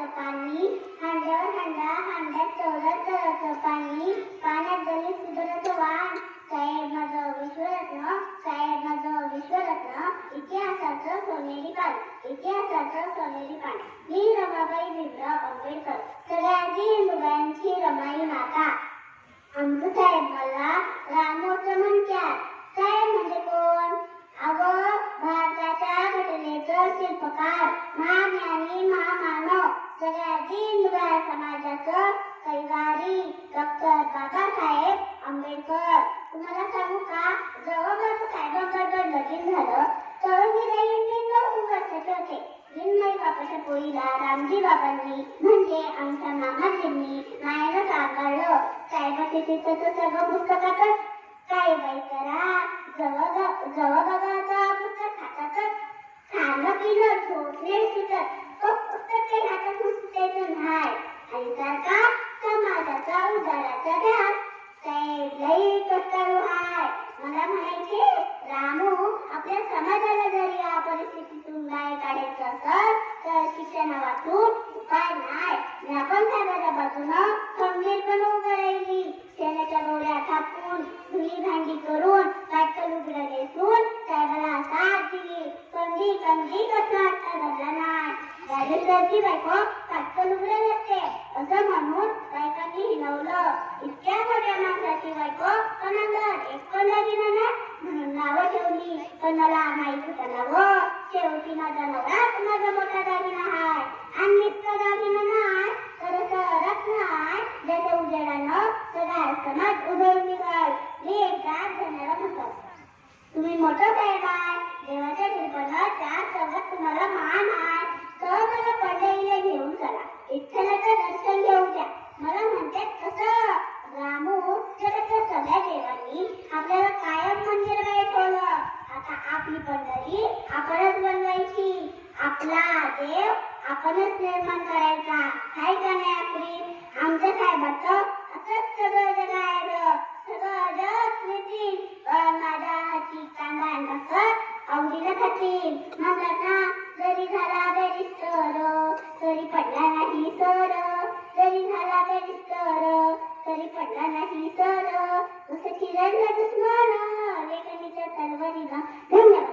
चोराचं पाणी, हांड्यावर हांडा, हांड्यात चोराचं पाणी, पाण्यात दलित सुधाराचं वाण. साहेब माझं विश्वरत्न, साहेब माझं विश्वरत्न, इतिहासाचं सोनेरी पान, इतिहासाचं सोनेरी पान. मी रमाबाई भीमराव आंबेडकर, सगळ्यांची हिंदुबाईंची रमाई माता. आमचं साहेब मला रामोचं म्हणतात. साहेब म्हणजे कोण? अगं, भारताच्या घटनेचं शिल्पकार, महाज्ञानी, महामानव, सगळ्यांची हिंदुबाई समाजाचं कैवारी डॉक्टर बाबासाहेब आंबेडकर. तुम्हाला सांगू का, जेव्हा माझं साहेबांबरोबर लगीन झालं तेव्हा मी नऊ वर्षाचे होते. लिंगमाई बापाच्या पोळीला रामजी बाबांनी म्हणजे आमच्या मामाजींनी मायेनं सांभाळलं. साहेबाचे तिथं सगळं पुस्तकातच काय बाई करा, जवळ बघायचा पुस्तक हातातच, खाणं पिणं झोपणे सुटत, पुस्तक काही हातातून सुटायचं नाही. आणि सारखा समाजाचा उद्धाराचा ध्यास. साहेब लई कष्टाळू हाय. मला म्हणायचे, रामू, आपल्या समाजाला जर या परिस्थितीतून बाहेर काढायचं असेल तर शिक्षणा वाचून उपाय नाही. मी आपण साहेबाच्या बाजूनं खंबीरपणे उभं राहिली. शेणाच्या गोळ्या थापून, धुली भांडी करून, काटकल उघडं नेसून साहेबाला साथ दिली. कधी कसला हट्टा धरला नाही. राजेश्वरची बायको काटकल उघडं नसते असं म्हणून बायकांनी हिणवलं. इतक्या मोठ्या माणसाची बायको कोणाकडं एक पण दागिना नाही म्हणून नावं ठेवली. पण मला माहित होतं ना व, शेवटी माझा नवराच माझा मोठा दागिना हाय. आणि इतका दागिना नाही तर असं रत्न हाय ज्याच्या उजेडानं सगळा समाज उधळून निघाल. मी एकदा जणाला म्हणतो, तुम्ही मोठं साहेब आहे, देवाच्या कृपेनं त्या सोबत तुम्हाला मान आहे, तर मला पंढरीला घेऊन चला, विठ्ठलाचं दर्शन घेऊन द्या. मला म्हणतात, कसं रामू, जगाच्या सगळ्या देवांनी आपल्याला कायम मंदिरामध्ये ठेवलं. आता आपली पंढरी आपणच बनवायची, आपला देव आपणच निर्माण करायचा. हाय का नाही आपली? आमच्या साहेबाचं असंच सगळं जग आहे. सगळं जग नेतील पण माझ्या हाती कांदा नसत आवडीनं खातील. म्हणतात ना, जरी झाला बॅरिस्टर तरी पडला नाही सर, जरी झाला बॅरिस्टर तरी पडला नाही सर, असं चिरडलं दुश्मन लेखणीच्या तलवारीला. धन्यवाद.